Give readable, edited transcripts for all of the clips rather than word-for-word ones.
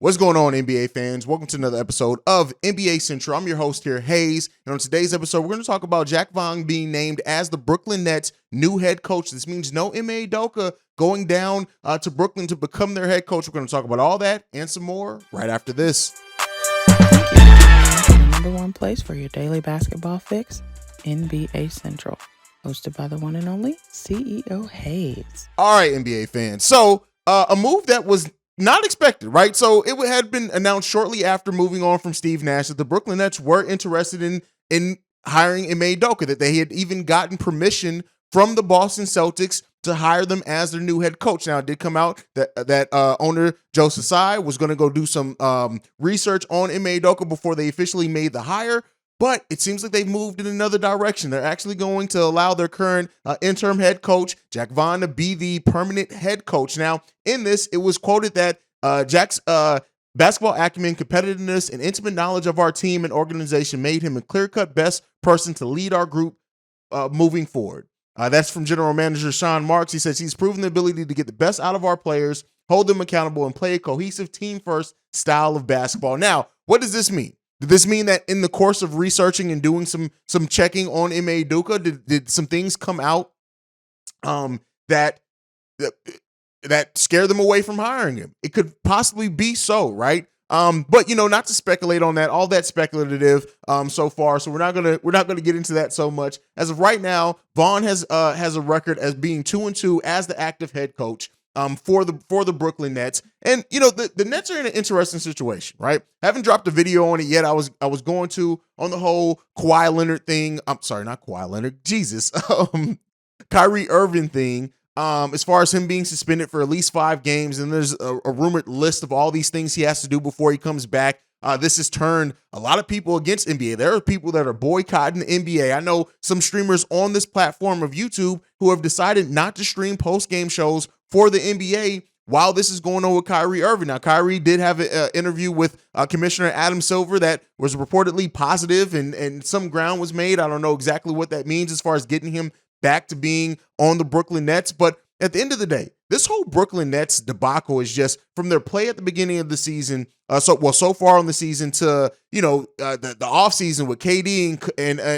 What's going on, NBA fans? Welcome to another episode of NBA Central. I'm your host here, Haize, and on today's episode, we're going to talk about Jacque Vaughn being named as the Brooklyn Nets' new head coach. This means no Ime Udoka going down to Brooklyn to become their head coach. We're going to talk about all that and some more right after this. Thank you. The number one place for your daily basketball fix, NBA Central, hosted by the one and only CEO Haize. All right, NBA fans. So a move that was not expected, right? So it had been announced shortly after moving on from Steve Nash that the Brooklyn Nets were interested in hiring Ime Udoka, that they had even gotten permission from the Boston Celtics to hire them as their new head coach. Now, it did come out that owner Joe Tsai was going to go do some research on Ime Udoka before they officially made the hire. But it seems like they've moved in another direction. They're actually going to allow their current interim head coach, Jacque Vaughn, to be the permanent head coach. Now, in this, it was quoted that Jack's basketball acumen, competitiveness, and intimate knowledge of our team and organization made him a clear-cut best person to lead our group moving forward. That's from general manager Sean Marks. He says he's proven the ability to get the best out of our players, hold them accountable, and play a cohesive team-first style of basketball. Now, what does this mean? Did this mean that in the course of researching and doing some checking on Ime Udoka, did some things come out that scared them away from hiring him? It could possibly be so, right? But not to speculate on that. All that's speculative so far, so we're not gonna get into that so much. As of right now, Vaughn has a record as being 2-2 as the active head coach for the Brooklyn Nets. And the Nets are in an interesting situation, right? Haven't dropped a video on it yet. I was going to on the whole Kawhi Leonard thing. I'm sorry, not Kawhi Leonard. Jesus, Kyrie Irving thing. As far as him being suspended for at least 5 games, and there's a rumored list of all these things he has to do before he comes back. This has turned a lot of people against NBA. There are people that are boycotting the NBA. I know some streamers on this platform of YouTube who have decided not to stream post-game shows for the NBA while this is going on with Kyrie Irving. Now, Kyrie did have an interview with Commissioner Adam Silver that was reportedly positive, and some ground was made. I don't know exactly what that means as far as getting him back to being on the Brooklyn Nets. But at the end of the day, this whole Brooklyn Nets debacle is just from their play at the beginning of the season, so far on the season to, the offseason with KD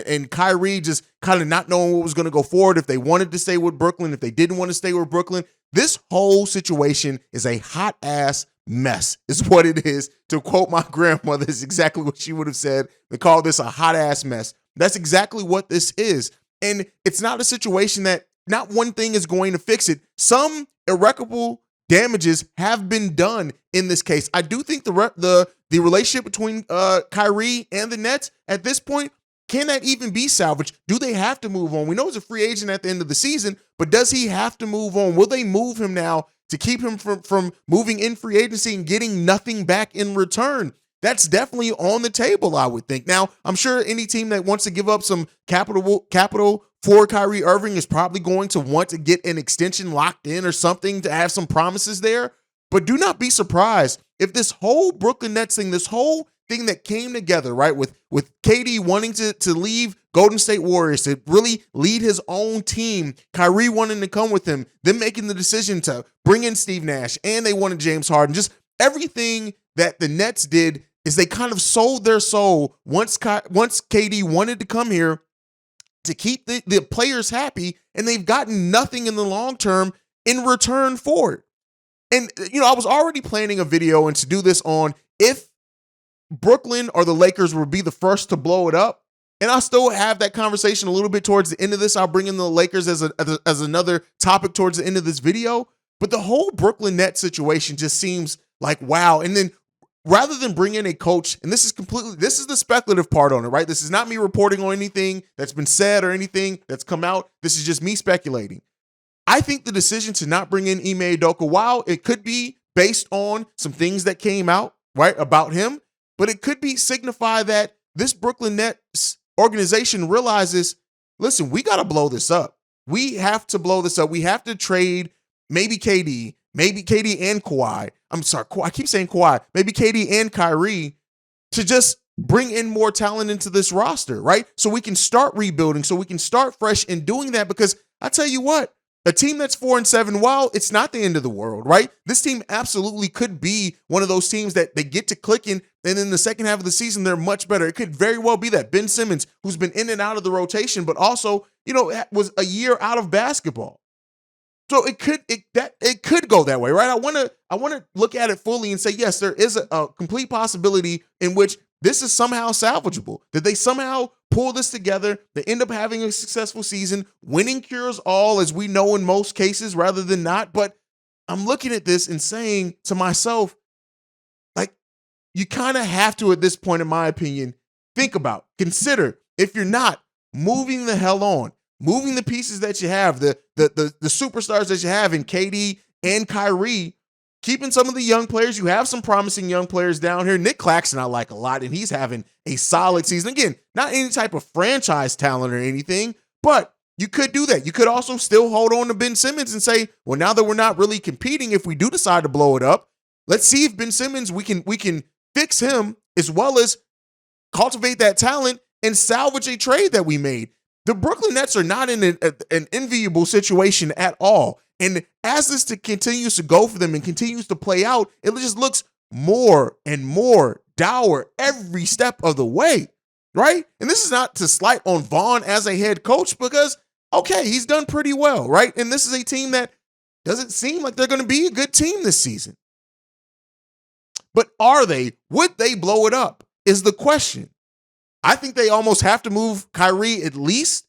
and Kyrie just kind of not knowing what was going to go forward, if they wanted to stay with Brooklyn, if they didn't want to stay with Brooklyn. This whole situation is a hot ass mess, is what it is. To quote my grandmother, is exactly what she would have said. They call this a hot ass mess. That's exactly what this is. And it's not a situation that not one thing is going to fix it. Some irreparable damages have been done in this case. I do think the relationship between Kyrie and the Nets at this point, can that even be salvaged? Do they have to move on? We know he's a free agent at the end of the season, but does he have to move on? Will they move him now to keep him from moving in free agency and getting nothing back in return? That's definitely on the table, I would think. Now, I'm sure any team that wants to give up some capital for Kyrie Irving is probably going to want to get an extension locked in or something to have some promises there. But do not be surprised if this whole Brooklyn Nets thing, this whole thing that came together, right, with KD wanting to leave Golden State Warriors to really lead his own team, Kyrie wanting to come with him, them making the decision to bring in Steve Nash, and they wanted James Harden, just everything that the Nets did is they kind of sold their soul once KD wanted to come here to keep the players happy, and they've gotten nothing in the long term in return for it. And, I was already planning a video and to do this on if Brooklyn or the Lakers would be the first to blow it up. And I'll still have that conversation a little bit towards the end of this. I'll bring in the Lakers as another topic towards the end of this video. But the whole Brooklyn Nets situation just seems like, wow. And then rather than bring in a coach, and this is the speculative part on it, right? This is not me reporting on anything that's been said or anything that's come out. This is just me speculating. I think the decision to not bring in Ime Udoka, while it could be based on some things that came out, right, about him, but it could be signify that this Brooklyn Nets organization realizes, listen, we got to blow this up. We have to blow this up. We have to trade maybe KD and Kawhi. I'm sorry, I keep saying Kawhi. Maybe KD and Kyrie to just bring in more talent into this roster, right? So we can start rebuilding, so we can start fresh in doing that, because I tell you what, A team that's 4-7, while it's not the end of the world, right? This team absolutely could be one of those teams that they get to clicking, and in the second half of the season, they're much better. It could very well be that Ben Simmons, who's been in and out of the rotation, but also, was a year out of basketball. So it could go that way, right? I want to look at it fully and say, yes, there is a complete possibility in which this is somehow salvageable, that they somehow pull this together, they end up having a successful season, winning cures all, as we know in most cases, rather than not. But I'm looking at this and saying to myself, like, you kind of have to, at this point, in my opinion, consider, if you're not moving the hell on, moving the pieces that you have, the superstars that you have in KD and Kyrie, keeping some of the young players. You have some promising young players down here. Nick Claxton I like a lot, and he's having a solid season. Again, not any type of franchise talent or anything, but you could do that. You could also still hold on to Ben Simmons and say, well, now that we're not really competing, if we do decide to blow it up, let's see if Ben Simmons, we can fix him as well as cultivate that talent and salvage a trade that we made. The Brooklyn Nets are not in an enviable situation at all. And as this continues to go for them and continues to play out, it just looks more and more dour every step of the way, right? And this is not to slight on Vaughn as a head coach because, okay, he's done pretty well, right? And this is a team that doesn't seem like they're going to be a good team this season. But are they? Would they blow it up is the question. I think they almost have to move Kyrie at least.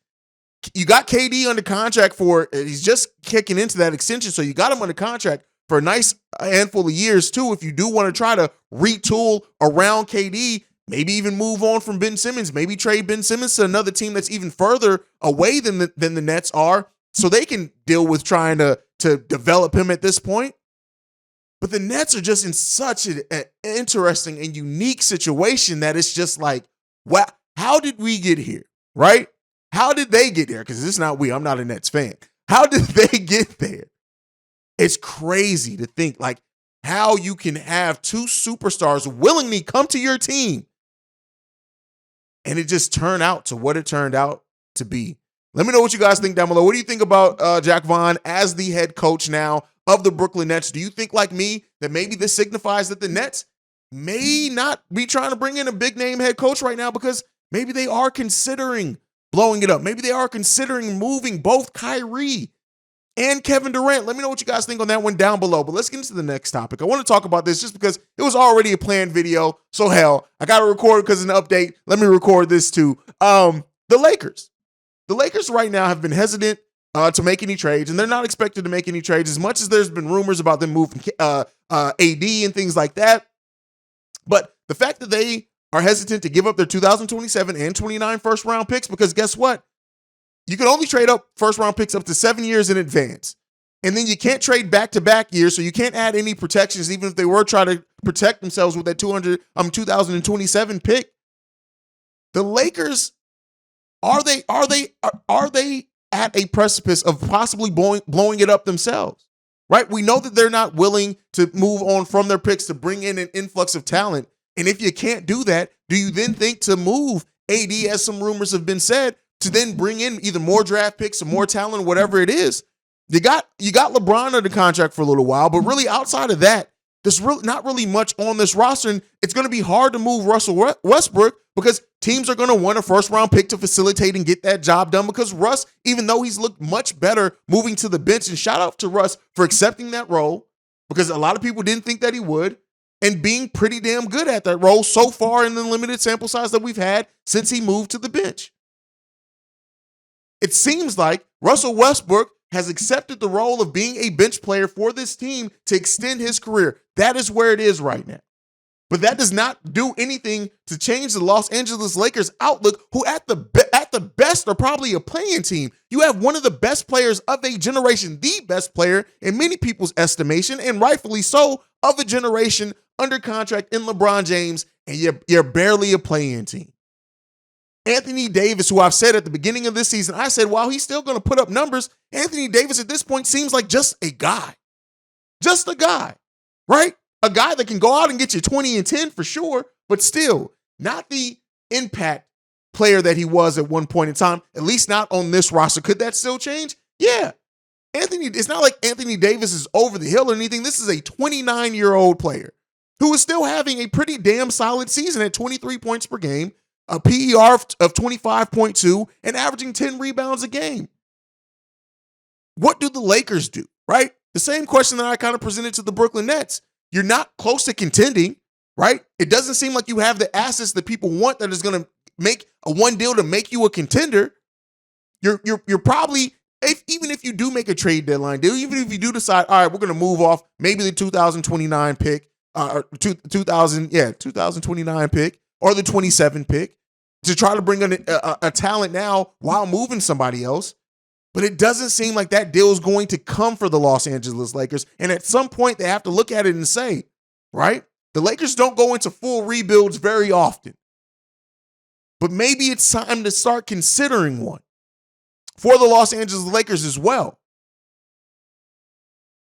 You got KD under contract he's just kicking into that extension, so you got him under contract for a nice handful of years too. If you do want to try to retool around KD, maybe even move on from Ben Simmons, maybe trade Ben Simmons to another team that's even further away than the Nets are, so they can deal with trying to develop him at this point. But the Nets are just in such an interesting and unique situation that it's just like, wow, how did we get here, right? How did they get there? Because it's not I'm not a Nets fan. How did they get there? It's crazy to think like how you can have two superstars willingly come to your team and it just turned out to what it turned out to be. Let me know what you guys think down below. What do you think about Jacque Vaughn as the head coach now of the Brooklyn Nets? Do you think, like me, that maybe this signifies that the Nets may not be trying to bring in a big name head coach right now because maybe they are considering blowing it up? Maybe they are considering moving both Kyrie and Kevin Durant. Let me know what you guys think on that one down below. But let's get into the next topic. I want to talk about this just because it was already a planned video. So hell, I got to record because it's an update. Let me record this too. The Lakers. The Lakers right now have been hesitant to make any trades, and they're not expected to make any trades as much as there's been rumors about them moving AD and things like that. But the fact that they are hesitant to give up their 2027 and 29 first-round picks, because guess what? You can only trade up first-round picks up to 7 years in advance. And then you can't trade back-to-back years, so you can't add any protections, even if they were trying to protect themselves with that 2027 pick. The Lakers, are they at a precipice of possibly blowing it up themselves? Right? We know that they're not willing to move on from their picks to bring in an influx of talent. And if you can't do that, do you then think to move AD, as some rumors have been said, to then bring in either more draft picks or more talent, whatever it is? You got LeBron under contract for a little while, but really outside of that, there's really not really much on this roster, and it's going to be hard to move Russell Westbrook because teams are going to want a first-round pick to facilitate and get that job done, because Russ, even though he's looked much better moving to the bench, and shout out to Russ for accepting that role, because a lot of people didn't think that he would, and being pretty damn good at that role so far in the limited sample size that we've had since he moved to the bench. It seems like Russell Westbrook has accepted the role of being a bench player for this team to extend his career. That is where it is right now. But that does not do anything to change the Los Angeles Lakers outlook, who at the best are probably a playing team. You have one of the best players of a generation, the best player in many people's estimation, and rightfully so, of a generation under contract in LeBron James, and you're barely a playing team. Anthony Davis, who I've said at the beginning of this season, I said, while he's still going to put up numbers, Anthony Davis at this point seems like just a guy. Just a guy, right? A guy that can go out and get you 20 and 10 for sure, but still not the impact player that he was at one point in time, at least not on this roster. Could that still change? Yeah. It's not like Anthony Davis is over the hill or anything. This is a 29-year-old player who is still having a pretty damn solid season at 23 points per game, a PER of 25.2, and averaging 10 rebounds a game. What do the Lakers do, right? The same question that I kind of presented to the Brooklyn Nets. You're not close to contending, right? It doesn't seem like you have the assets that people want that is going to make a one deal to make you a contender. You're probably, even if you do make a trade deadline deal, even if you do decide, all right, we're going to move off maybe the 2029 pick, or 2029 pick, or the 27 pick to try to bring in a talent now while moving somebody else. But it doesn't seem like that deal is going to come for the Los Angeles Lakers. And at some point, they have to look at it and say, right, the Lakers don't go into full rebuilds very often. But maybe it's time to start considering one for the Los Angeles Lakers as well.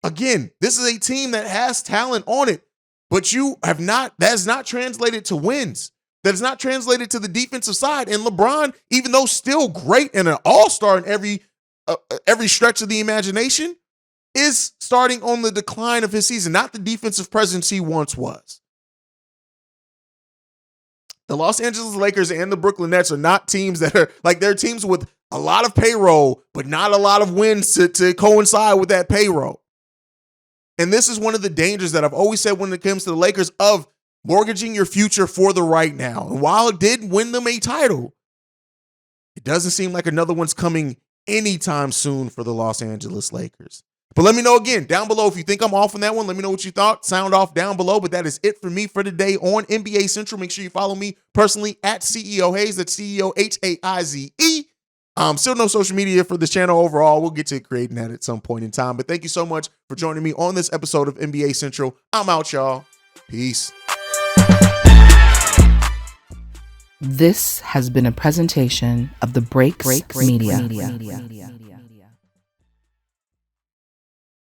Again, this is a team that has talent on it, but that has not translated to wins. That has not translated to the defensive side. And LeBron, even though still great and an all-star in every stretch of the imagination, is starting on the decline of his season, not the defensive presence he once was. The Los Angeles Lakers and the Brooklyn Nets are not teams that are like, they're teams with a lot of payroll, but not a lot of wins to coincide with that payroll. And this is one of the dangers that I've always said when it comes to the Lakers, of mortgaging your future for the right now. And while it did win them a title, it doesn't seem like another one's coming anytime soon for the Los Angeles Lakers. But let me know again down below if you think I'm off on that one. Let me know what you thought. Sound off down below. But that is it for me for today on NBA Central. Make sure you follow me personally at CEO Haize. That's CEO Haize. Still no social media for this channel overall. We'll get to creating that at some point in time. But thank you so much for joining me on this episode of NBA Central. I'm out, y'all. Peace. This has been a presentation of the Breaks Media.